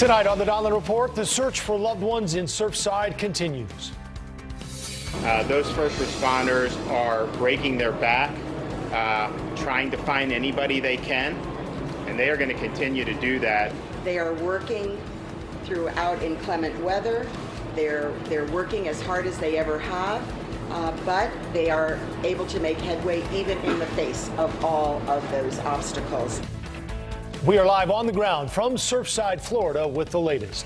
Tonight on the Donlon Report, the search for loved ones in Surfside continues. Those first responders are breaking their back, trying to find anybody they can, and they are going to continue to do that. They are working throughout inclement weather. They're working as hard as they ever have, but they are able to make headway even in the face of all of those obstacles. We are live on the ground from Surfside, Florida with the latest.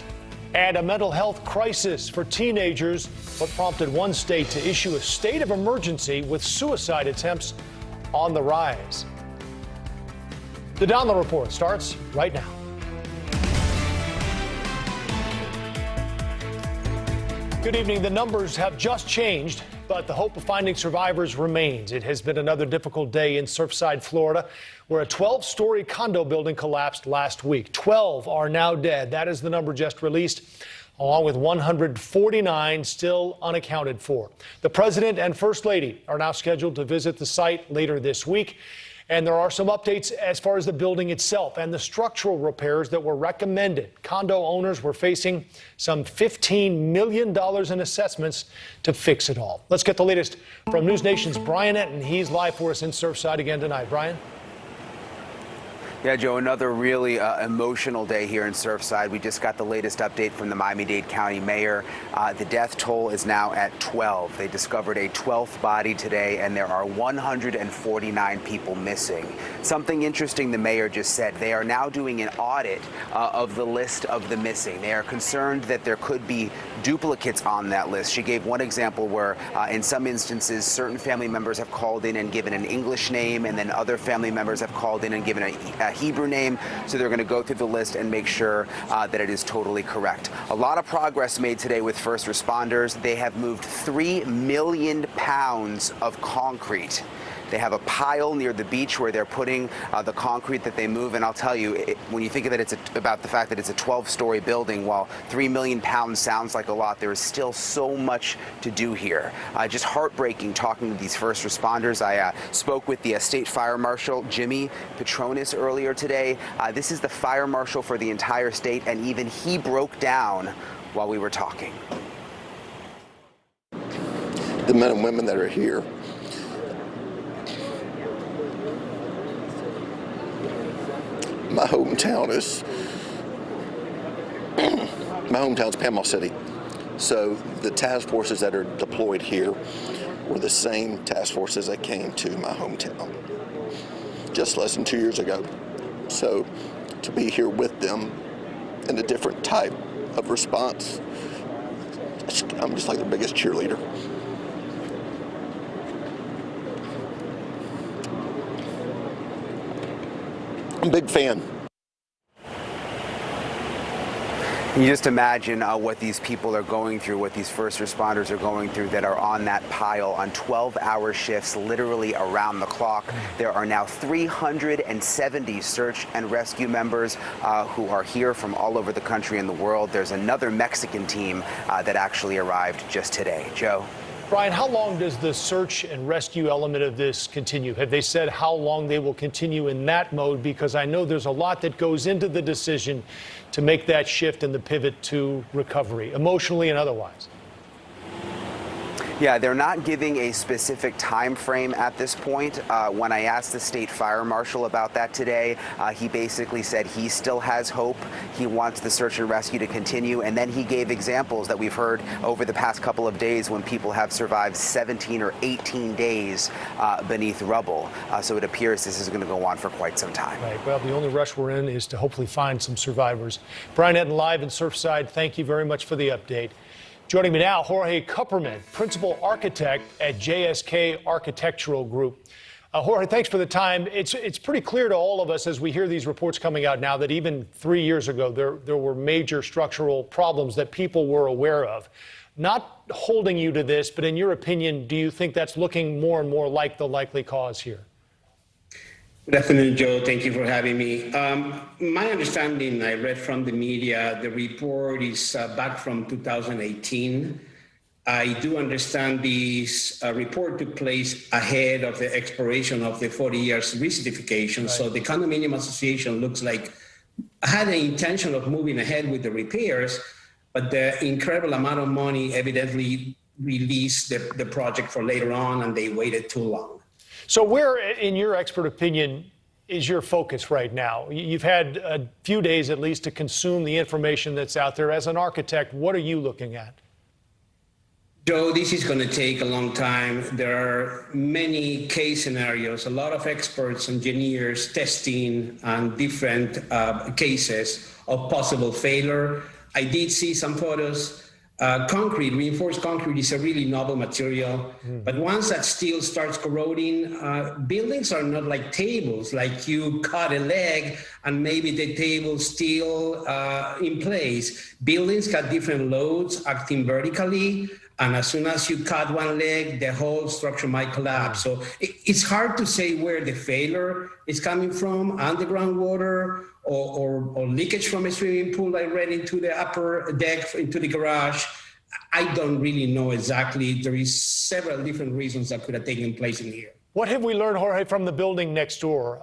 And a mental health crisis for teenagers, what prompted one state to issue a state of emergency with suicide attempts on the rise. The Donlon Report starts right now. Good evening. The numbers have just changed, but the hope of finding survivors remains. It has been another difficult day in Surfside, Florida, where a 12-story condo building collapsed last week. 12 are now dead. That is the number just released, along with 149 still unaccounted for. The president and first lady are now scheduled to visit the site later this week. And there are some updates as far as the building itself and the structural repairs that were recommended. Condo owners were facing some $15 million in assessments to fix it all. Let's get the latest from News Nation's Brian Enton. He's live for us in Surfside again tonight. Brian? Yeah, Joe, another really emotional day here in Surfside. We just got the latest update from the Miami-Dade County mayor. The death toll is now at 12. They discovered a 12th body today, and there are 149 people missing. Something interesting the mayor just said. They are now doing an audit of the list of the missing. They are concerned that there could be duplicates on that list. She gave one example where in some instances certain family members have called in and given an English name, and then other family members have called in and given a Hebrew name. So they're going to go through the list and make sure that it is totally correct. A lot of progress made today with first responders. They have moved 3 million pounds of concrete. They have a pile near the beach where they're putting the concrete that they move. And I'll tell you, when you think of it, about the fact that it's a 12-story building, while 3 million pounds sounds like a lot, there is still so much to do here. Just heartbreaking talking to these first responders. I spoke with the State Fire Marshal, Jimmy Petronis, earlier today. This is the fire marshal for the entire state, and even he broke down while we were talking. The men and women that are here, my hometown's Panama City. So the task forces that are deployed here were the same task forces that came to my hometown just less than 2 years ago. So to be here with them in a different type of response, I'm just like their biggest cheerleader. I'm a big fan. You just imagine what these people are going through, what these first responders are going through that are on that pile on 12-hour shifts, literally around the clock. There are now 370 search and rescue members who are here from all over the country and the world. There's another Mexican team that actually arrived just today. Joe? Brian, how long does the search and rescue element of this continue? Have they said how long they will continue in that mode? Because I know there's a lot that goes into the decision to make that shift and the pivot to recovery, emotionally and otherwise. Yeah, they're not giving a specific time frame at this point. When I asked the state fire marshal about that today, he basically said he still has hope. He wants the search and rescue to continue. And then he gave examples that we've heard over the past couple of days when people have survived 17 or 18 days beneath rubble. So it appears this is going to go on for quite some time. Right. Well, the only rush we're in is to hopefully find some survivors. Brian Enton live in Surfside. Thank you very much for the update. Joining me now, Jorge Kupperman, principal architect at JSK Architectural Group. Jorge, thanks for the time. It's pretty clear to all of us as we hear these reports coming out now that even 3 years ago there were major structural problems that people were aware of. Not holding you to this, but in your opinion, do you think that's looking more and more like the likely cause here? Good afternoon, Joe. Thank you for having me. My understanding, I read from the media, the report is back from 2018. I do understand this report took place ahead of the expiration of the 40 years recertification. Right. So the Condominium Association looks like had the intention of moving ahead with the repairs, but the incredible amount of money evidently released the project for later on, and they waited too long. So where, in your expert opinion, is your focus right now? You've had a few days at least to consume the information that's out there. As an architect, what are you looking at? Joe, this is going to take a long time. There are many case scenarios, a lot of experts, engineers testing on different cases of possible failure. I did see some photos. Concrete, reinforced concrete is a really novel material, but once that steel starts corroding, buildings are not like tables, like you cut a leg and maybe the table's still in place. Buildings got different loads acting vertically, and as soon as you cut one leg, the whole structure might collapse. So it's hard to say where the failure is coming from, underground water or leakage from a swimming pool that ran into the upper deck, into the garage. I don't really know exactly. There is several different reasons that could have taken place in here. What have we learned, Jorge, from the building next door?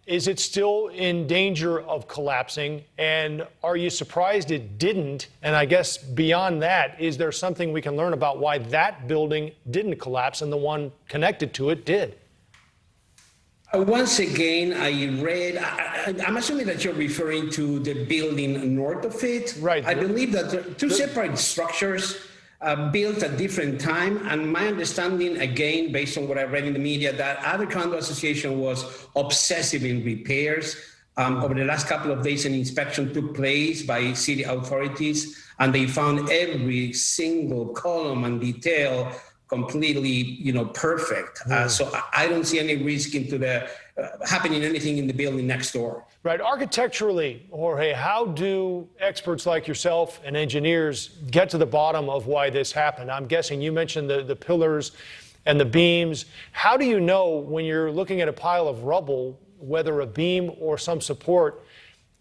Is it still in danger of collapsing? And are you surprised it didn't? And I guess beyond that, is there something we can learn about why that building didn't collapse and the one connected to it did? Once again, I read, I'm assuming that you're referring to the building north of it. Right. I believe that there are two separate structures built at different time. And my understanding, again, based on what I read in the media, that other condo association was obsessive in repairs. Over the last couple of days, an inspection took place by city authorities, and they found every single column and detail completely, perfect. So I don't see any risk into the happening anything in the building next door. Right. Architecturally, Jorge, how do experts like yourself and engineers get to the bottom of why this happened? I'm guessing you mentioned the pillars and the beams. How do you know when you're looking at a pile of rubble whether a beam or some support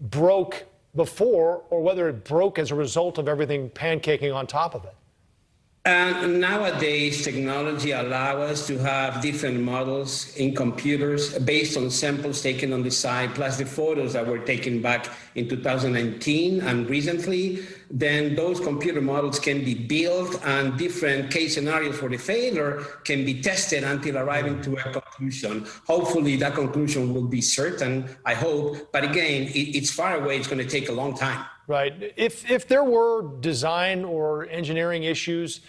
broke before or whether it broke as a result of everything pancaking on top of it? And nowadays, technology allows us to have different models in computers based on samples taken on the site, plus the photos that were taken back in 2019 and recently. Then those computer models can be built, and different case scenarios for the failure can be tested until arriving to a conclusion. Hopefully that conclusion will be certain, I hope. But again, it's far away. It's going to take a long time. Right. If there were design or engineering issues,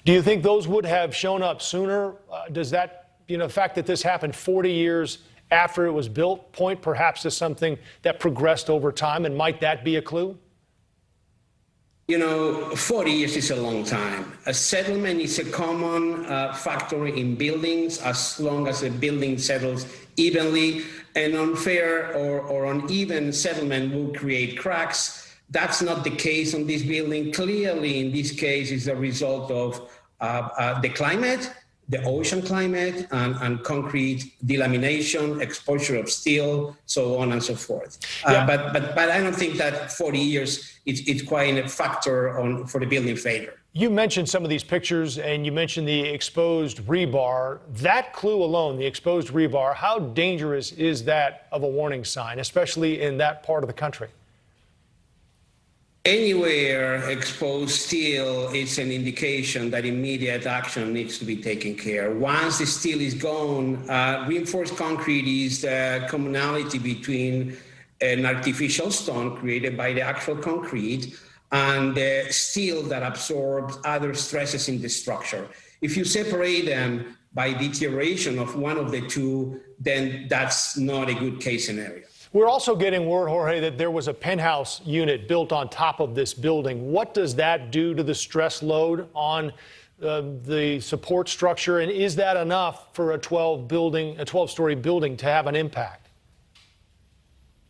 do you think those would have shown up sooner? Does that, the fact that this happened 40 years after it was built point perhaps to something that progressed over time, and might that be a clue? 40 years is a long time. A settlement is a common factor in buildings as long as the building settles evenly. An unfair or uneven settlement will create cracks. That's not the case on this building. Clearly, in this case, is a result of the climate, the ocean climate, and concrete delamination, exposure of steel, so on and so forth. Yeah. But I don't think that 40 years it's quite a factor for the building failure. You mentioned some of these pictures, and you mentioned the exposed rebar. That clue alone, the exposed rebar, how dangerous is that of a warning sign, especially in that part of the country? Anywhere exposed steel is an indication that immediate action needs to be taken care. Once the steel is gone, reinforced concrete is the commonality between an artificial stone created by the actual concrete and the steel that absorbs other stresses in the structure. If you separate them by deterioration of one of the two, then that's not a good case scenario. We're also getting word, Jorge, that there was a penthouse unit built on top of this building. What does that do to the stress load on the support structure? And is that enough for a 12-story building to have an impact?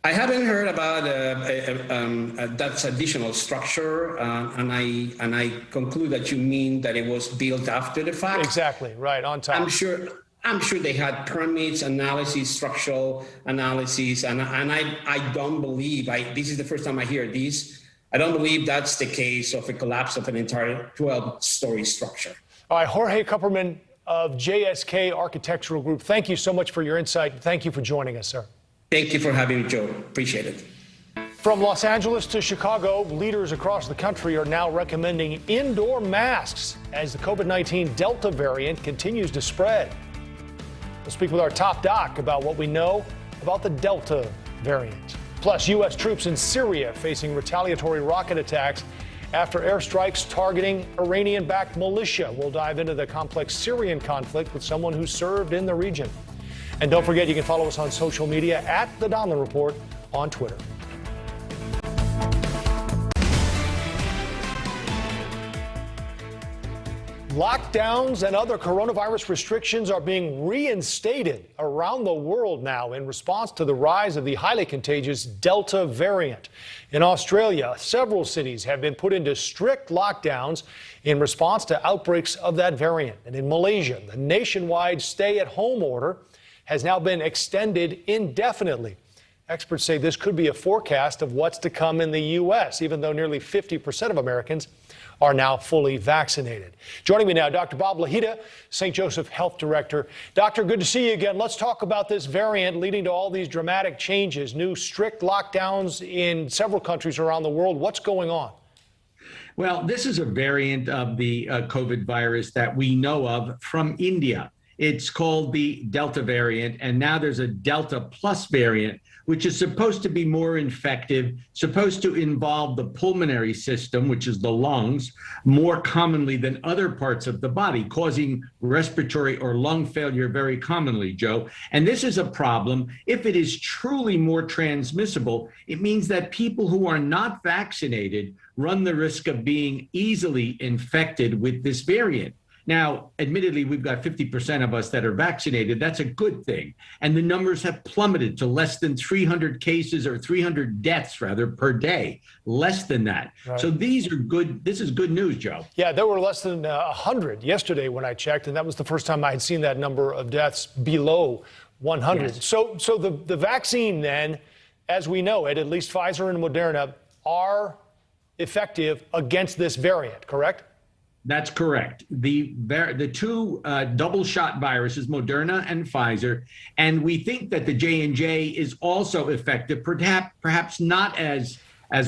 I haven't heard about that additional structure, and I conclude that you mean that it was built after the fact. Exactly, right, on top. I'm sure they had permits, analysis, structural analysis, and I don't believe, this is the first time I hear this, I don't believe that's the case of a collapse of an entire 12-story structure. All right, Jorge Kupperman of JSK Architectural Group, thank you so much for your insight. Thank you for joining us, sir. Thank you for having me, Joe. Appreciate it. From Los Angeles to Chicago, leaders across the country are now recommending indoor masks as the COVID-19 Delta variant continues to spread. We'll speak with our top doc about what we know about the Delta variant. Plus, U.S. troops in Syria facing retaliatory rocket attacks after airstrikes targeting Iranian-backed militia. We'll dive into the complex Syrian conflict with someone who served in the region. And don't forget, you can follow us on social media at the Donlon Report on Twitter. Lockdowns and other coronavirus restrictions are being reinstated around the world now in response to the rise of the highly contagious Delta variant. In Australia, several cities have been put into strict lockdowns in response to outbreaks of that variant. And in Malaysia, the nationwide stay-at-home order has now been extended indefinitely. Experts say this could be a forecast of what's to come in the U.S., even though nearly 50% of Americans are now fully vaccinated. Joining me now, Dr. Bob Lahita, St. Joseph Health Director. Doctor, good to see you again. Let's talk about this variant leading to all these dramatic changes, new strict lockdowns in several countries around the world. What's going on? Well, this is a variant of the COVID virus that we know of from India. It's called the Delta variant, and now there's a Delta plus variant, which is supposed to be more infective, supposed to involve the pulmonary system, which is the lungs, more commonly than other parts of the body, causing respiratory or lung failure very commonly, Joe. And this is a problem. If it is truly more transmissible, it means that people who are not vaccinated run the risk of being easily infected with this variant. Now, admittedly, we've got 50% of us that are vaccinated. That's a good thing. And the numbers have plummeted to less than 300 cases or 300 deaths, rather, per day. Less than that. Right. So these are good. This is good news, Joe. Yeah, there were less than 100 yesterday when I checked, and that was the first time I had seen that number of deaths below 100. Yes. So the vaccine then, as we know it, at least Pfizer and Moderna, are effective against this variant, correct? That's correct. The two double shot viruses, Moderna and Pfizer, and we think that the J&J is also effective, perhaps not as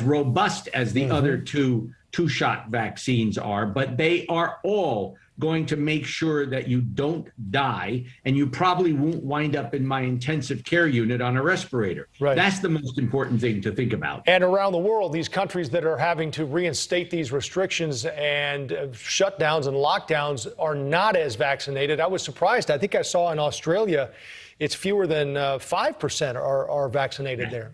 robust as the other two-shot vaccines are, but they are all going to make sure that you don't die, and you probably won't wind up in my intensive care unit on a respirator. Right. That's the most important thing to think about. And around the world, these countries that are having to reinstate these restrictions and shutdowns and lockdowns are not as vaccinated. I was surprised. I think I saw in Australia, it's fewer than 5% are vaccinated there.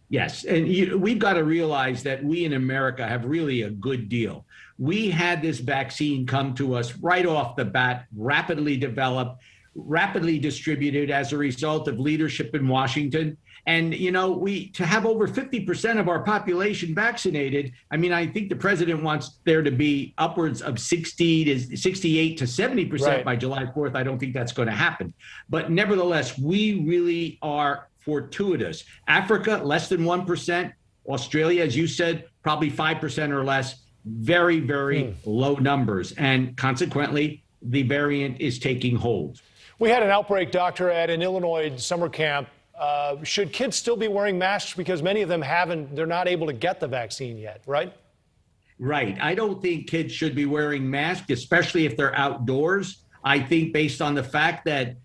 Yes, and we've got to realize that we in America have really a good deal. We had this vaccine come to us right off the bat, rapidly developed, rapidly distributed as a result of leadership in Washington. And, to have over 50% of our population vaccinated, I mean, I think the president wants there to be upwards of 68 to 70% right. by July 4th. I don't think that's going to happen. But nevertheless, we really are fortuitous. Africa, less than 1%. Australia, as you said, probably 5% or less. Very, very low numbers. And consequently, the variant is taking hold. We had an outbreak, Doctor, at an Illinois summer camp. Should kids still be wearing masks? Because many of them they're not able to get the vaccine yet, right? Right. I don't think kids should be wearing masks, especially if they're outdoors. I think based on the fact that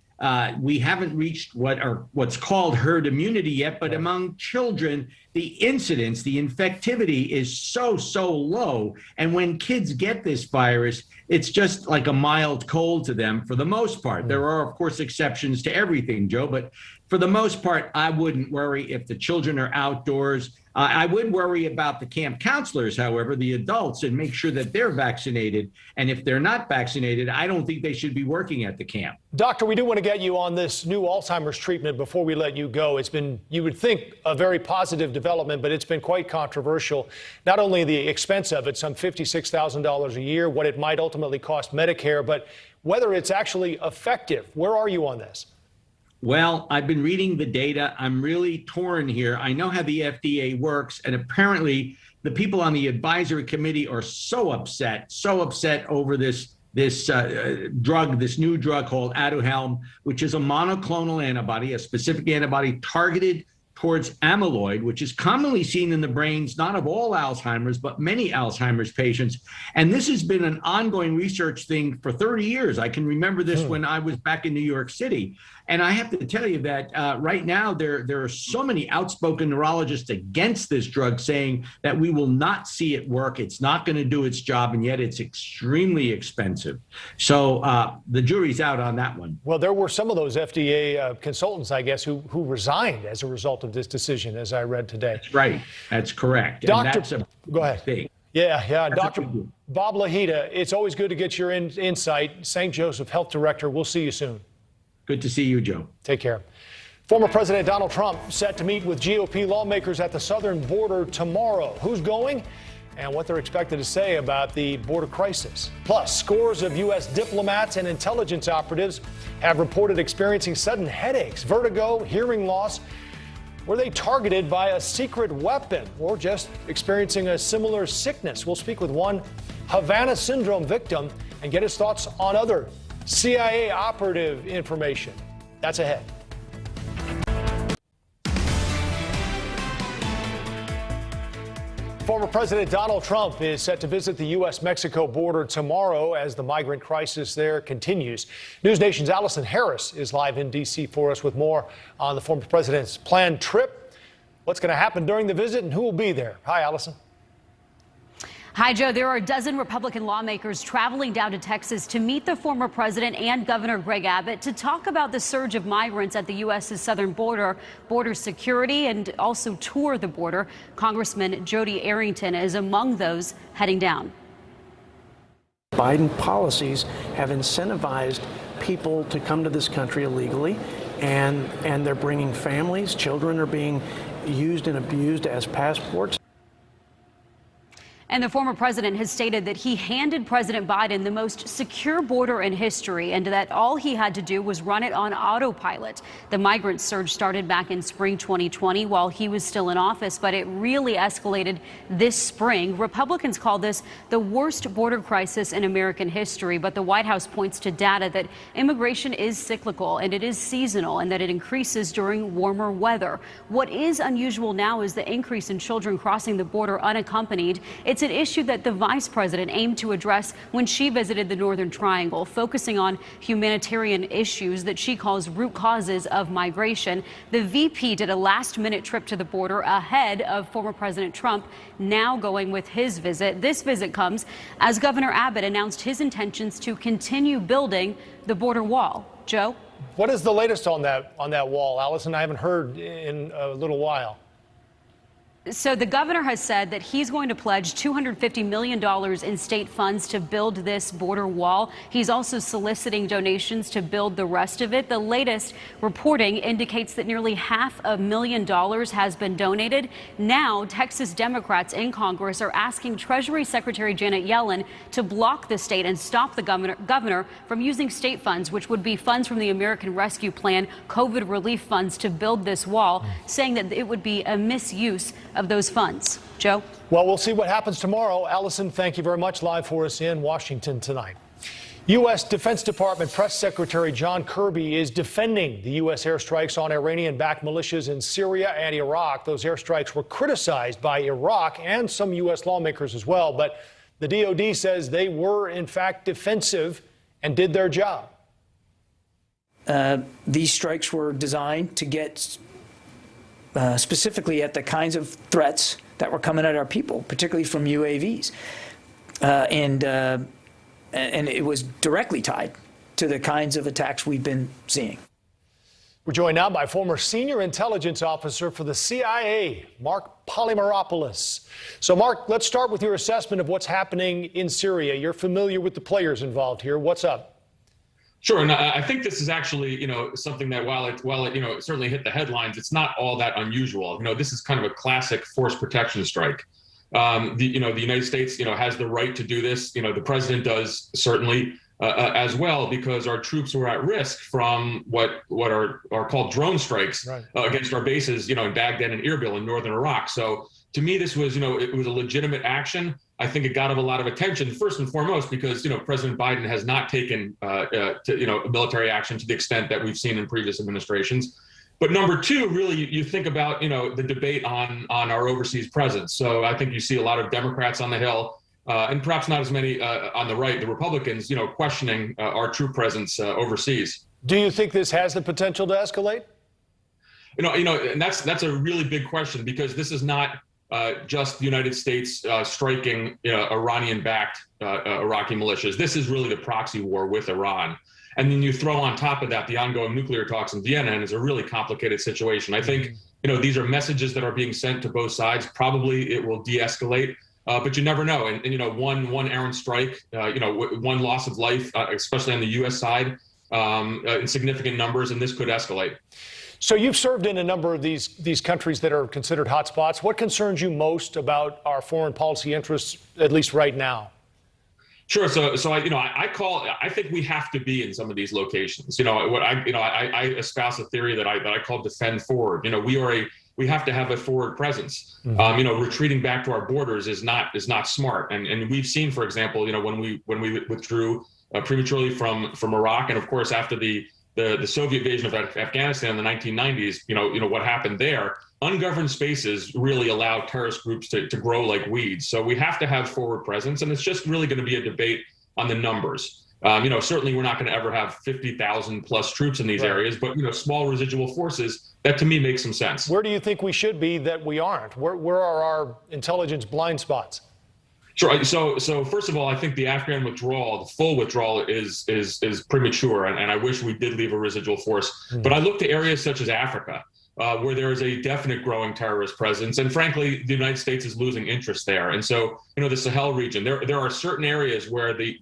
we haven't reached what's called herd immunity yet, but among children, the incidence, the infectivity is so low. And when kids get this virus, it's just like a mild cold to them for the most part. There are, of course, exceptions to everything, Joe, but for the most part, I wouldn't worry if the children are outdoors. I would worry about the camp counselors, however, the adults, and make sure that they're vaccinated. And if they're not vaccinated, I don't think they should be working at the camp. Doctor, we do want to get you on this new Alzheimer's treatment before we let you go. It's been, you would think, a very positive development, but it's been quite controversial. Not only the expense of it, some $56,000 a year, what it might ultimately cost Medicare, but whether it's actually effective. Where are you on this? Well, I've been reading the data. I'm really torn here. I know how the FDA works, and apparently the people on the advisory committee are so upset over this drug, this new drug called Aduhelm, which is a monoclonal antibody, a specific antibody targeted towards amyloid, which is commonly seen in the brains, not of all Alzheimer's, but many Alzheimer's patients. And this has been an ongoing research thing for 30 years. I can remember this when I was back in New York City. And I have to tell you that right now there are so many outspoken neurologists against this drug saying that we will not see it work. It's not going to do its job, and yet it's extremely expensive. So the jury's out on that one. Well, there were some of those FDA consultants, I guess, who resigned as a result of this decision, as I read today. That's right. That's correct. Doctor, and that's go ahead. Big. Yeah. Dr. Bob Lahita, it's always good to get your insight. St. Joseph Health Director. We'll see you soon. Good to see you, Joe. Take care. Former President Donald Trump set to meet with GOP lawmakers at the southern border tomorrow. Who's going and what they're expected to say about the border crisis. Plus, scores of U.S. diplomats and intelligence operatives have reported experiencing sudden headaches, vertigo, hearing loss. Were they targeted by a secret weapon or just experiencing a similar sickness? We'll speak with one Havana syndrome victim and get his thoughts on other CIA operative information. That's ahead. Former President Donald Trump is set to visit the U.S.-Mexico border tomorrow as the migrant crisis there continues. News Nation's Allison Harris is live in D.C. for us with more on the former president's planned trip, what's going to happen during the visit, and who will be there. Hi, Allison. Hi, Joe. There are a dozen Republican lawmakers traveling down to Texas to meet the former president and Governor Greg Abbott to talk about the surge of migrants at the U.S.'s southern border security, and also tour the border. Congressman Jody Arrington is among those heading down. Biden policies have incentivized people to come to this country illegally, and they're bringing families. Children are being used and abused as passports. And the former president has stated that he handed President Biden the most secure border in history, and that all he had to do was run it on autopilot. The migrant surge started back in spring 2020 while he was still in office, but it really escalated this spring. Republicans call this the worst border crisis in American history, but the White House points to data that immigration is cyclical and it is seasonal, and that it increases during warmer weather. What is unusual now is the increase in children crossing the border unaccompanied. It's an issue that the vice president aimed to address when she visited the Northern Triangle, focusing on humanitarian issues that she calls root causes of migration. The VP did a last-minute trip to the border ahead of former President Trump now going with his visit. This visit comes as Governor Abbott announced his intentions to continue building the border wall. Joe? What is the latest on that wall, Allison? I haven't heard in a little while. So the governor has said that he's going to pledge $250 million in state funds to build this border wall. He's also soliciting donations to build the rest of it. The latest reporting indicates that nearly $500,000 has been donated. Now, Texas Democrats in Congress are asking Treasury Secretary Janet Yellen to block the state and stop the governor from using state funds, which would be funds from the American Rescue Plan, COVID relief funds, to build this wall, saying that it would be a misuse of those funds. Joe? Well, we'll see what happens tomorrow. Allison, thank you very much. Live for us in Washington tonight. U.S. Defense Department Press Secretary John Kirby is defending the U.S. airstrikes on Iranian-backed militias in Syria and Iraq. Those airstrikes were criticized by Iraq and some U.S. lawmakers as well, but the DoD says they were, in fact, defensive and did their job. These strikes were designed to get specifically at the kinds of threats that were coming at our people, particularly from UAVs. And it was directly tied to the kinds of attacks we've been seeing. We're joined now by former senior intelligence officer for the CIA, Mark Polymeropoulos. So, Mark, let's start with your assessment of what's happening in Syria. You're familiar with the players involved here. What's up? Sure, and I think this is actually, something that while it certainly hit the headlines, it's not all that unusual. This is kind of a classic force protection strike. The United States, has the right to do this. The president does certainly as well, because our troops were at risk from what are called drone strikes against our bases, in Baghdad and Erbil in northern Iraq. So to me, this was, it was a legitimate action. I think it got a lot of attention, first and foremost, because, President Biden has not taken, military action to the extent that we've seen in previous administrations. But number two, really, you think about, the debate on our overseas presence. So I think you see a lot of Democrats on the Hill, and perhaps not as many on the right, the Republicans, questioning our true presence overseas. Do you think this has the potential to escalate? And that's a really big question, because this is not just the United States striking Iranian-backed Iraqi militias. This is really the proxy war with Iran. And then you throw on top of that the ongoing nuclear talks in Vienna, and it's a really complicated situation. I think, these are messages that are being sent to both sides. Probably it will de-escalate, but you never know. And one errant strike, one loss of life, especially on the U.S. side, in significant numbers, and this could escalate. So you've served in a number of these countries that are considered hotspots. What concerns you most about our foreign policy interests, at least right now? Sure. So I think we have to be in some of these locations. I espouse a theory that I call defend forward. We have to have a forward presence. Retreating back to our borders is not smart. And we've seen, for example, when we withdrew prematurely from Iraq, and of course after the Soviet invasion of Afghanistan in the 1990s, what happened there. Ungoverned spaces really allow terrorist groups to grow like weeds. So we have to have forward presence, and it's just really going to be a debate on the numbers. Certainly we're not going to ever have 50,000 plus troops in these areas, but small residual forces, that to me makes some sense. Where do you think we should be that we aren't? Where are our intelligence blind spots? Sure. So first of all, I think the Afghan withdrawal, the full withdrawal, is premature, and I wish we did leave a residual force. But I look to areas such as Africa, where there is a definite growing terrorist presence, and frankly, the United States is losing interest there. And so, the Sahel region, there are certain areas where the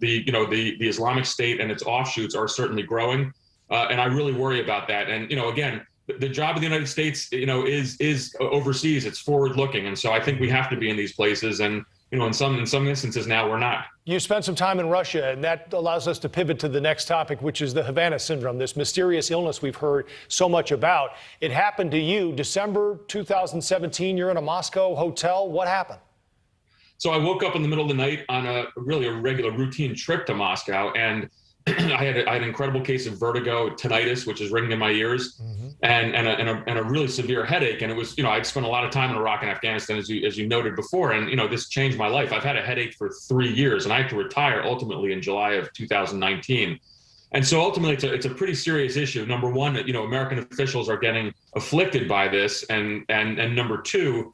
Islamic State and its offshoots are certainly growing, and I really worry about that. And again, the job of the United States, is overseas. It's forward looking, and so I think we have to be in these places. And in some instances now we're not. You spent some time in Russia, and that allows us to pivot to the next topic, which is the Havana syndrome, this mysterious illness we've heard so much about. It happened to you December 2017. You're in a Moscow hotel. What happened? So I woke up in the middle of the night on a regular routine trip to Moscow, and I had an incredible case of vertigo, tinnitus, which is ringing in my ears, and a really severe headache. And it was, I'd spent a lot of time in Iraq and Afghanistan, as you noted before, and this changed my life. I've had a headache for 3 years, and I had to retire ultimately in July of 2019. And so ultimately, it's a pretty serious issue. Number one, American officials are getting afflicted by this, and number two,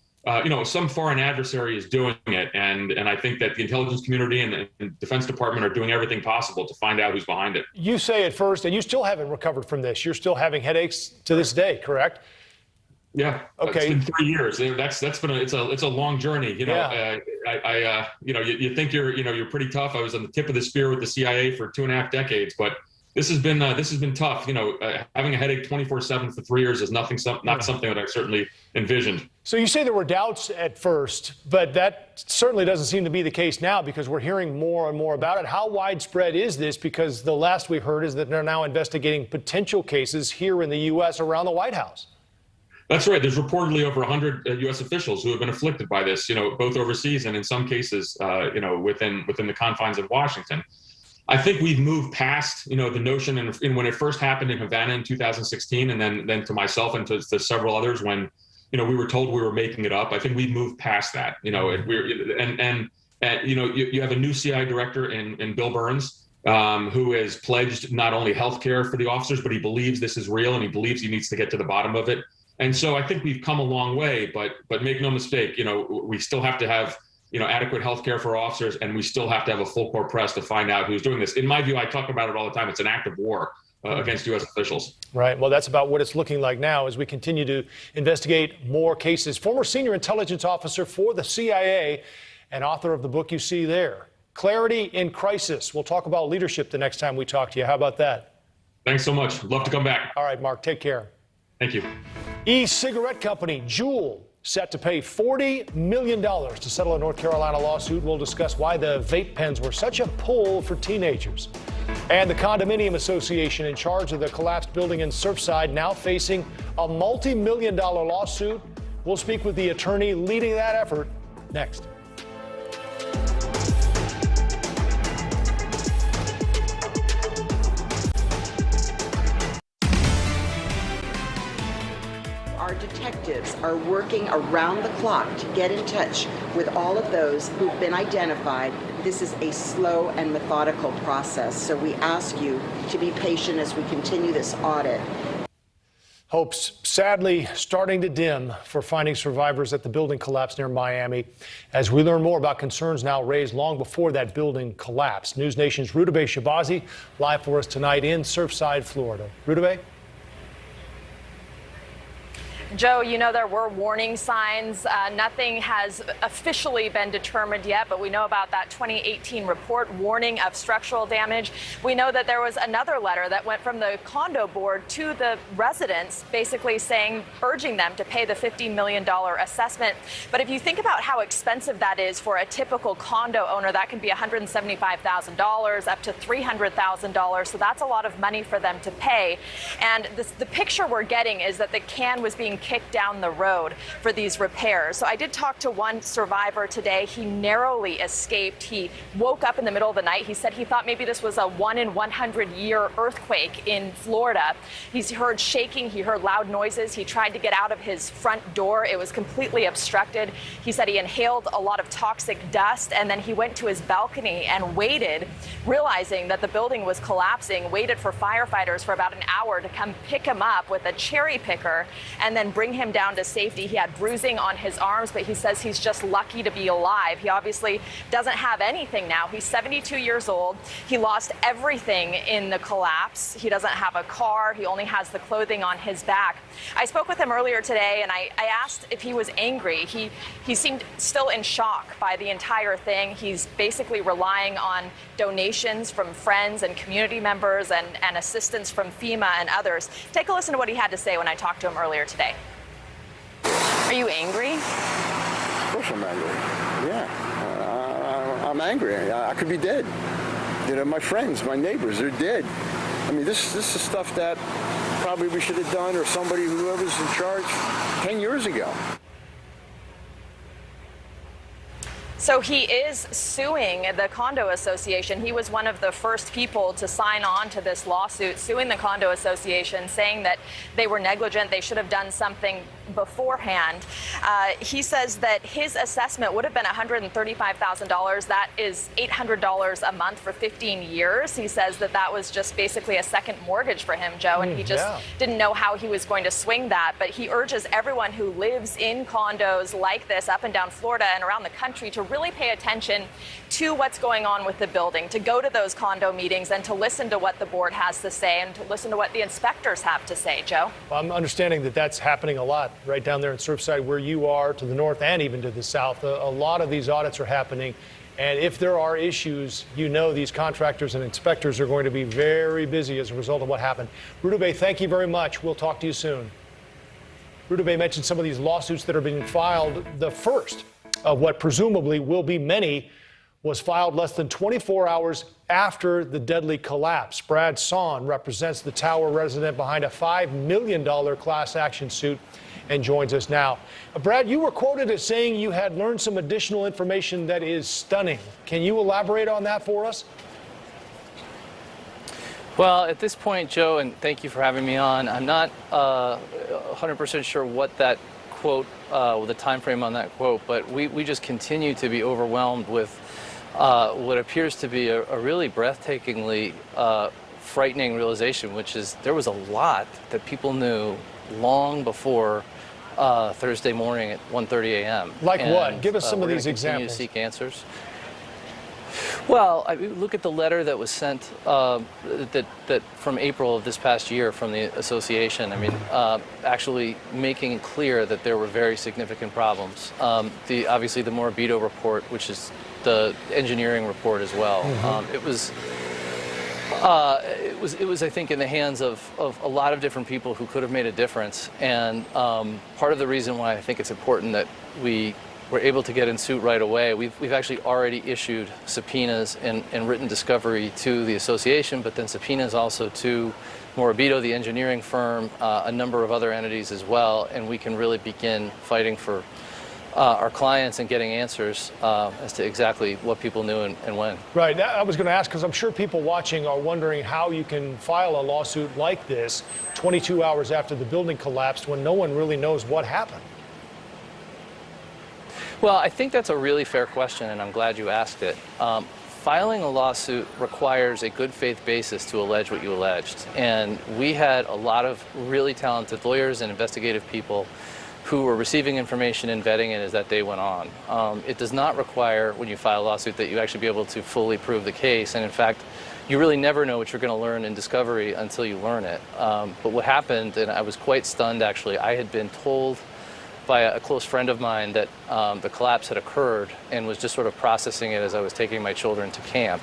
some foreign adversary is doing it, and I think that the intelligence community and the Defense Department are doing everything possible to find out who's behind it. You say at first, and you still haven't recovered from this. You're still having headaches to this day, correct? Yeah. Okay. It's been 3 years. That's been it's a long journey. You think you're pretty tough. I was on the tip of the spear with the CIA for 2.5 decades, but this has been tough. Having a headache 24/7 for 3 years is not something that I certainly envisioned. So you say there were doubts at first, but that certainly doesn't seem to be the case now, because we're hearing more and more about it. How widespread is this? Because the last we heard is that they're now investigating potential cases here in the U.S. around the White House. That's right. There's reportedly over 100 U.S. officials who have been afflicted by this, both overseas and in some cases, within the confines of Washington. I think we've moved past, the notion, and when it first happened in Havana in 2016, and then to myself and to several others when, we were told we were making it up. I think we've moved past that. You have a new CIA director in Bill Burns, who has pledged not only health care for the officers, but he believes this is real, and he believes he needs to get to the bottom of it. And so I think we've come a long way, but make no mistake, we still have to have adequate health care for officers, and we still have to have a full court press to find out who's doing this. In my view, I talk about it all the time. It's an act of war against U.S. officials. Right. Well, that's about what it's looking like now as we continue to investigate more cases. Former senior intelligence officer for the CIA and author of the book you see there, Clarity in Crisis. We'll talk about leadership the next time we talk to you. How about that? Thanks so much. Love to come back. All right, Mark, take care. Thank you. E-cigarette company Juul set to pay $40 million to settle a North Carolina lawsuit. We'll discuss why the vape pens were such a pull for teenagers. And the condominium association in charge of the collapsed building in Surfside now facing a multi-million-dollar lawsuit. We'll speak with the attorney leading that effort next. our detectives are working around the clock to get in touch with all of those who've been identified. This is a slow and methodical process, so we ask you to be patient as we continue this audit. Hopes sadly starting to dim for finding survivors at the building collapse near Miami. As we learn more about concerns now raised long before that building collapsed. News Nation's Rudabeh Shabazi live for us tonight in Surfside, Florida. Rudabeh? Joe, you know, there were warning signs. Nothing has officially been determined yet, but we know about that 2018 report warning of structural damage. We know that there was another letter that went from the condo board to the residents, basically saying, urging them to pay the $50 million assessment. But if you think about how expensive that is for a typical condo owner, that can be $175,000 up to $300,000. So that's a lot of money for them to pay. And the picture we're getting is that the can was being kicked down the road for these repairs. So I did talk to one survivor today. He narrowly escaped. He woke up in the middle of the night. He said he thought maybe this was a 1 in 100 year earthquake in Florida. He's heard shaking. He heard loud noises. He tried to get out of his front door. It was completely obstructed. He said he inhaled a lot of toxic dust, and then he went to his balcony and waited, realizing that the building was collapsing, waited for firefighters for about an hour to come pick him up with a cherry picker and then bring him down to safety. He had bruising on his arms, but he says he's just lucky to be alive. He obviously doesn't have anything now. He's 72 years old. He lost everything in the collapse. He doesn't have a car. He only has the clothing on his back. I spoke with him earlier today, and I asked if he was angry. He seemed still in shock by the entire thing. He's basically relying on donations from friends and community members and assistance from FEMA and others. Take a listen to what he had to say when I talked to him earlier today. Are you angry? Of course I'm angry. Yeah, I'm angry. I could be dead. You know, my friends, my neighbors, they're dead. I mean, this is stuff that probably we should have done, or somebody, whoever's in charge, 10 years ago. So he is suing the Condo Association. He was one of the first people to sign on to this lawsuit, suing the Condo Association, saying that they were negligent, they should have done something beforehand. He says that his assessment would have been $135,000. That is $800 a month for 15 years. He says that that was just basically a second mortgage for him, Joe, and he just didn't know how he was going to swing that. But he urges everyone who lives in condos like this up and down Florida and around the country to really pay attention to what's going on with the building, to go to those condo meetings and to listen to what the board has to say and to listen to what the inspectors have to say. Joe? Well, I'm understanding that that's happening a lot right down there in Surfside where you are, to the north and even to the south. A lot of these audits are happening. And if there are issues, you know these contractors and inspectors are going to be very busy as a result of what happened. Rudabeh, thank you very much. We'll talk to you soon. Rudabeh mentioned some of these lawsuits that are being filed. The first of what presumably will be many was filed less than 24 hours after the deadly collapse. Brad Sawn represents the tower resident behind a $5 million class action suit and joins us now. Brad, you were quoted as saying you had learned some additional information that is stunning. Can you elaborate on that for us? Well, at this point, Joe, and thank you for having me on, I'm not 100% sure what that quote, the time frame on that quote, but we just continue to be overwhelmed with what appears to be a really breathtakingly frightening realization, which is there was a lot that people knew long before Thursday morning at 1:30 a.m. Like what? Give us some of these examples. To seek answers. Well, I mean, look at the letter that was sent that from April of this past year from the association. I mean, actually making it clear that there were very significant problems. Obviously the Morabito report, which is the engineering report as well. It was I think in the hands of a lot of different people who could have made a difference. And part of the reason why I think it's important that we were able to get in suit right away, we've actually already issued subpoenas and written discovery to the association, but then subpoenas also to Morabito, the engineering firm, a number of other entities as well, and we can really begin fighting for our clients and getting answers as to exactly what people knew and when. Right. I was going to ask because I'm sure people watching are wondering how you can file a lawsuit like this 22 hours after the building collapsed when no one really knows what happened. Well, I think that's a really fair question, and I'm glad you asked it. Filing a lawsuit requires a good faith basis to allege what you alleged. And we had a lot of really talented lawyers and investigative people who were receiving information and vetting it as that day went on. It does not require, when you file a lawsuit, that you actually be able to fully prove the case. And in fact, you really never know what you're going to learn in discovery until you learn it. But what happened, and I was quite stunned actually, I had been told by a close friend of mine that the collapse had occurred and was just sort of processing it as I was taking my children to camp.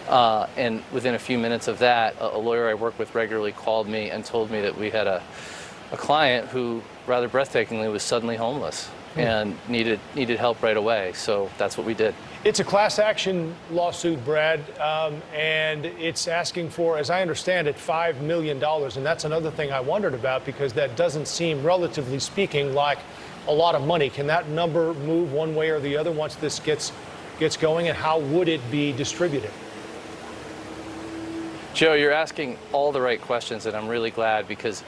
And within a few minutes of that, a lawyer I work with regularly called me and told me that we had a client who, rather breathtakingly, was suddenly homeless and needed help right away. So that's what we did. It's a class action lawsuit, Brad, and it's asking for, as I understand it, $5 million. And that's another thing I wondered about because that doesn't seem, relatively speaking, like a lot of money. Can that number move one way or the other once this gets going, and how would it be distributed? Joe, you're asking all the right questions, and I'm really glad because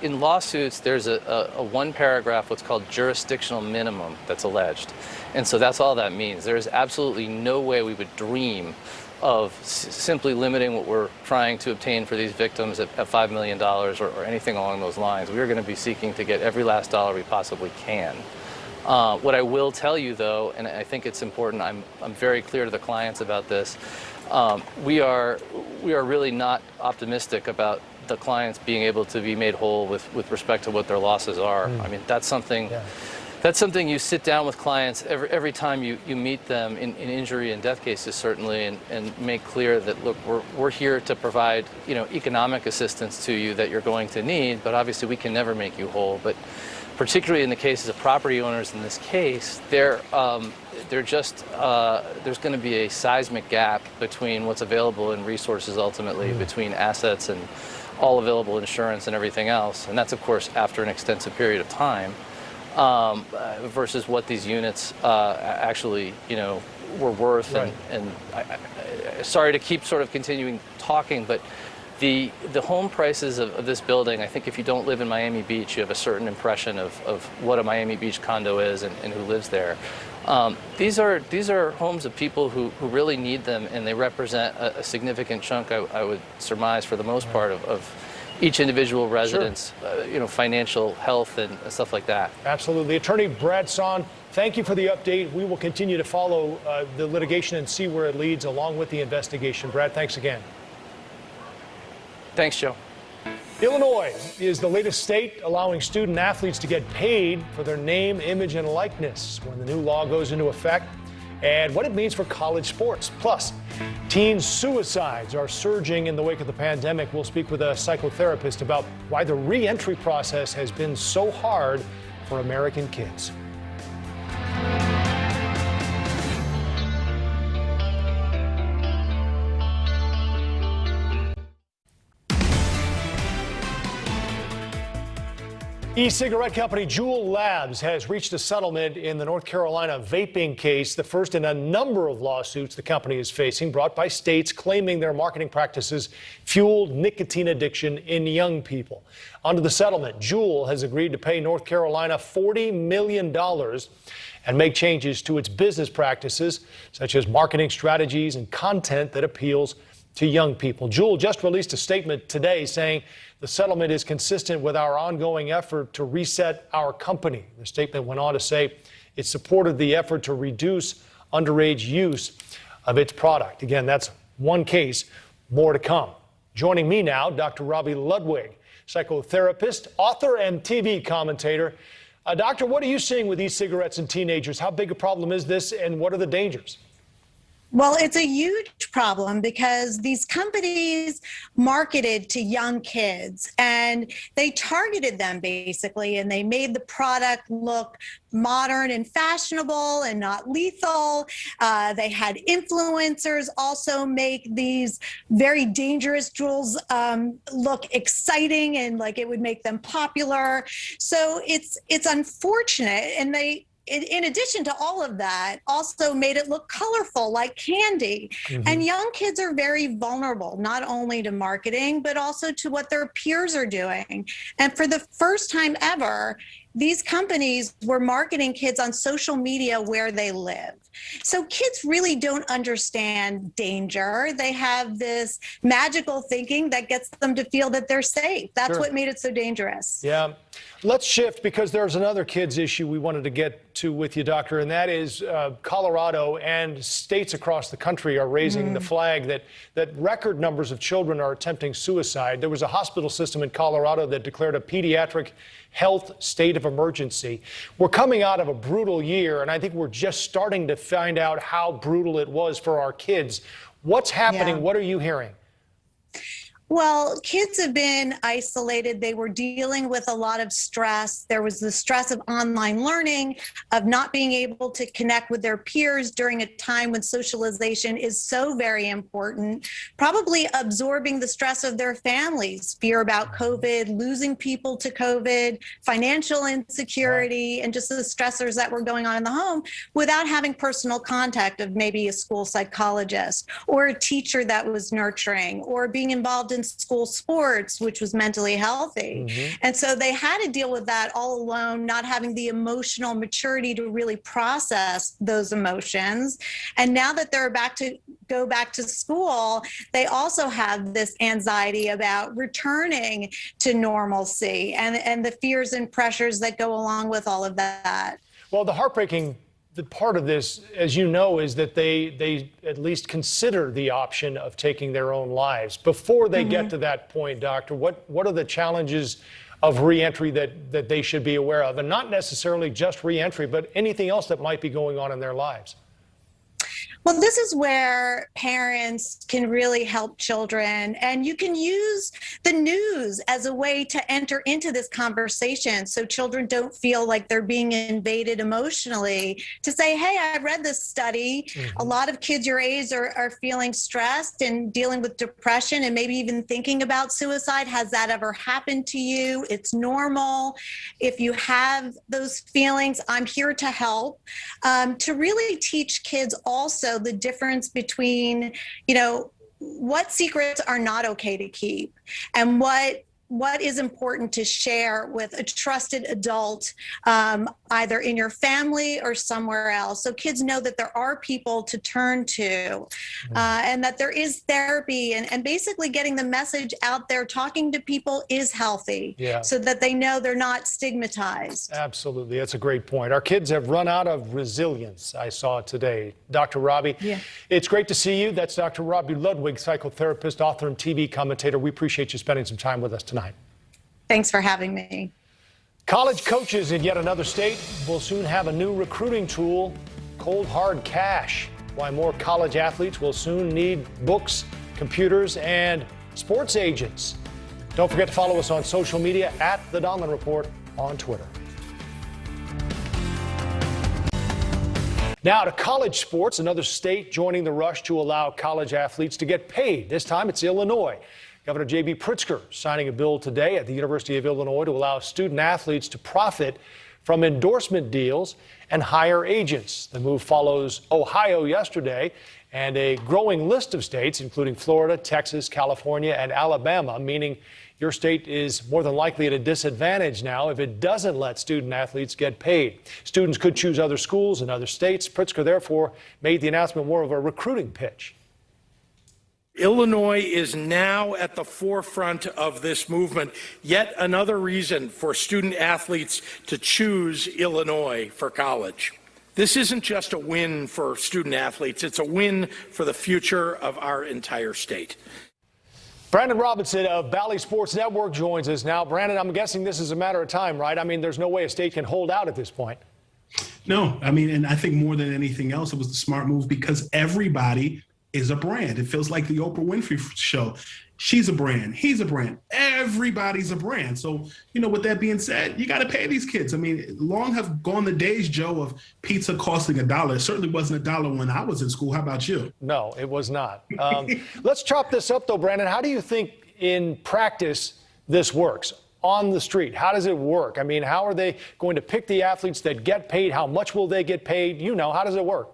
in lawsuits, there's a one paragraph, what's called jurisdictional minimum that's alleged. And so that's all that means. There's absolutely no way we would dream of simply limiting what we're trying to obtain for these victims at $5 million or anything along those lines. We are going to be seeking to get every last dollar we possibly can. What I will tell you, though, and I think it's important, I'm very clear to the clients about this, we are really not optimistic about the clients being able to be made whole with respect to what their losses are. I mean, that's something you sit down with clients every time you meet them in injury and death cases, certainly, and make clear that, look, we're here to provide, economic assistance to you that you're going to need, but obviously we can never make you whole. But particularly in the cases of property owners in this case, there's going to be a seismic gap between what's available in resources ultimately, between assets and all available insurance and everything else. And that's, of course, after an extensive period of time, versus what these units actually, were worth. Right. And sorry to keep sort of continuing talking, but the home prices of this building, I think if you don't live in Miami Beach, you have a certain impression of what a Miami Beach condo is and who lives there. These are homes of people who really need them, and they represent a significant chunk, I would surmise, for the most part, of each individual resident's financial health and stuff like that. Absolutely. Attorney Brad Sawn, thank you for the update. We will continue to follow the litigation and see where it leads along with the investigation. Brad, thanks again. Thanks, Joe. Illinois is the latest state allowing student athletes to get paid for their name, image, and likeness when the new law goes into effect, and what it means for college sports. Plus, teen suicides are surging in the wake of the pandemic. We'll speak with a psychotherapist about why the re-entry process has been so hard for American kids. E-cigarette company Juul Labs has reached a settlement in the North Carolina vaping case, the first in a number of lawsuits the company is facing, brought by states claiming their marketing practices fueled nicotine addiction in young people. Under the settlement, Juul has agreed to pay North Carolina $40 million and make changes to its business practices, such as marketing strategies and content that appeals to young people. Juul just released a statement today saying the settlement is consistent with our ongoing effort to reset our company. The statement went on to say it supported the effort to reduce underage use of its product. Again, that's one case, more to come. Joining me now, Dr. Robbie Ludwig, psychotherapist, author, and TV commentator. Doctor, what are you seeing with e-cigarettes in teenagers? How big a problem is this, and what are the dangers? Well, it's a huge problem because these companies marketed to young kids and they targeted them basically, and they made the product look modern and fashionable and not lethal. They had influencers also make these very dangerous Juuls look exciting and like it would make them popular. So it's unfortunate, and in addition to all of that, also made it look colorful like candy. And young kids are very vulnerable, not only to marketing, but also to what their peers are doing. And for the first time ever, these companies were marketing kids on social media where they live. So kids really don't understand danger. They have this magical thinking that gets them to feel that they're safe. That's what made it so dangerous. Yeah. Let's shift, because there's another kids issue we wanted to get to with you, Doctor, and that is Colorado and states across the country are raising the flag that record numbers of children are attempting suicide. There was a hospital system in Colorado that declared a pediatric health state of emergency. We're coming out of a brutal year, and I think we're just starting to find out how brutal it was for our kids. What's happening? Yeah. What are you hearing? Well, kids have been isolated. They were dealing with a lot of stress. There was the stress of online learning, of not being able to connect with their peers during a time when socialization is so very important, probably absorbing the stress of their families, fear about COVID, losing people to COVID, financial insecurity, and just the stressors that were going on in the home without having personal contact of maybe a school psychologist or a teacher that was nurturing, or being involved in school sports, which was mentally healthy. And so they had to deal with that all alone, not having the emotional maturity to really process those emotions. And now that they're about to go back to school, they also have this anxiety about returning to normalcy and the fears and pressures that go along with all of that. Well, the heartbreaking part of this, as you know, is that they at least consider the option of taking their own lives. Before they get to that point, Doctor, what are the challenges of reentry that they should be aware of? And not necessarily just reentry, but anything else that might be going on in their lives. Well, this is where parents can really help children, and you can use the news as a way to enter into this conversation so children don't feel like they're being invaded emotionally, to say, hey, I read this study. A lot of kids your age are feeling stressed and dealing with depression and maybe even thinking about suicide. Has that ever happened to you? It's normal. If you have those feelings, I'm here to help. To really teach kids also the difference between, what secrets are not okay to keep and what is important to share with a trusted adult, either in your family or somewhere else. So kids know that there are people to turn to, and that there is therapy, and basically getting the message out there, talking to people is healthy, so that they know they're not stigmatized. Absolutely. That's a great point. Our kids have run out of resilience, I saw today. Dr. Robbie, it's great to see you. That's Dr. Robbie Ludwig, psychotherapist, author, and TV commentator. We appreciate you spending some time with us tonight. Thanks for having me. College coaches in yet another state will soon have a new recruiting tool, cold hard cash. Why more college athletes will soon need books, computers, and sports agents. Don't forget to follow us on social media at the Donlon Report on Twitter. Now to college sports, another state joining the rush to allow college athletes to get paid. This time it's Illinois. Governor J.B. Pritzker signing a bill today at the University of Illinois to allow student athletes to profit from endorsement deals and hire agents. The move follows Ohio yesterday and a growing list of states, including Florida, Texas, California, and Alabama, meaning your state is more than likely at a disadvantage now if it doesn't let student athletes get paid. Students could choose other schools in other states. Pritzker, therefore, made the announcement more of a recruiting pitch. Illinois is now at the forefront of this movement. Yet another reason for student athletes to choose Illinois for college. This isn't just a win for student athletes, it's a win for the future of our entire state. Brandon Robinson of Bally Sports Network joins us now. Brandon, I'm guessing this is a matter of time, right? I mean, there's no way a state can hold out at this point. No, I mean, and I think more than anything else, it was the smart move because everybody is a brand. It feels like the Oprah Winfrey show. She's a brand. He's a brand. Everybody's a brand. So, with that being said, you got to pay these kids. I mean, long have gone the days, Joe, of pizza costing $1. It certainly wasn't $1 when I was in school. How about you? No, it was not. Let's chop this up, though, Brandon. How do you think in practice this works? on the street? How does it work? I mean, how are they going to pick the athletes that get paid? How much will they get paid? You know, how does it work?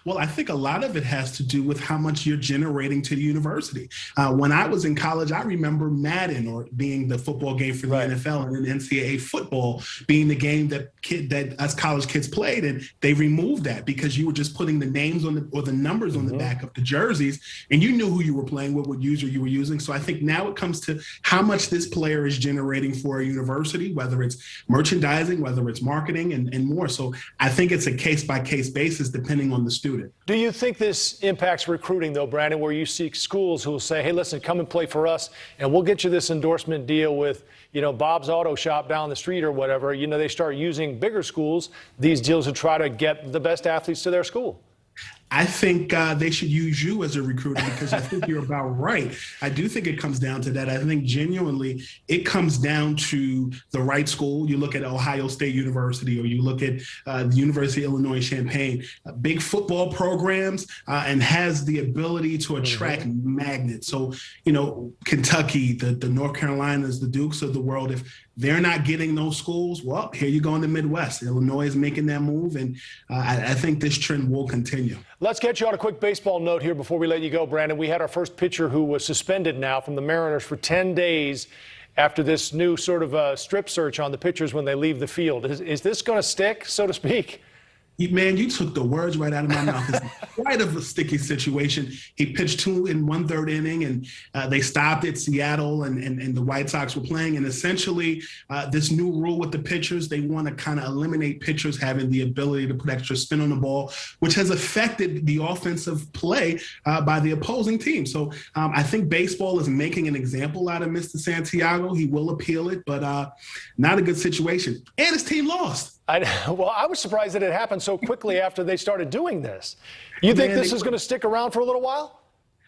Well, I think a lot of it has to do with how much you're generating to the university. When I was in college, I remember Madden or being the football game for the NFL, and then NCAA football being the game that us college kids played, and they removed that because you were just putting the names on the numbers on the back of the jerseys, and you knew who you were playing, what user you were using. So I think now it comes to how much this player is generating for a university, whether it's merchandising, whether it's marketing, and more. So I think it's a case-by-case basis depending on the student. Do you think this impacts recruiting, though, Brandon, where you see schools who will say, hey, listen, come and play for us, and we'll get you this endorsement deal with, you know, Bob's Auto Shop down the street or whatever? You know, they start using bigger schools, these deals, to try to get the best athletes to their school. I think they should use you as a recruiter because I think you're about right. I do think it comes down to that. I think genuinely it comes down to the right school. You look at Ohio State University, or you look at the University of Illinois Champaign, big football programs, and has the ability to attract magnets. So, you know, Kentucky, the North Carolinas, the Dukes of the world, if they're not getting those schools, well, here you go in the Midwest. Illinois is making that move, and I think this trend will continue. Let's get you on a quick baseball note here before we let you go, Brandon. We had our first pitcher who was suspended now from the Mariners for 10 days after this new sort of strip search on the pitchers when they leave the field. Is this going to stick, so to speak? Man, you took the words right out of my mouth. It's quite of a sticky situation. He pitched 2 1/3 inning, and they stopped at Seattle, and the White Sox were playing. And essentially, this new rule with the pitchers, they want to kind of eliminate pitchers having the ability to put extra spin on the ball, which has affected the offensive play by the opposing team. So I think baseball is making an example out of Mr. Santiago. He will appeal it, but not a good situation. And his team lost. Well, I was surprised that it happened so quickly after they started doing this. You think this is going to stick around for a little while?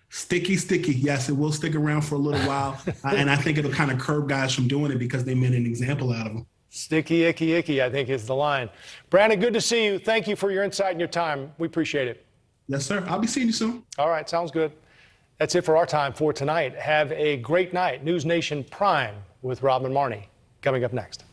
Sticky. Yes, it will stick around for a little while. And I think it'll kind of curb guys from doing it because they made an example out of them. Sticky, icky, I think is the line. Brandon, good to see you. Thank you for your insight and your time. We appreciate it. Yes, sir. I'll be seeing you soon. All right, sounds good. That's it for our time for tonight. Have a great night. News Nation Prime with Rob and Marnie coming up next.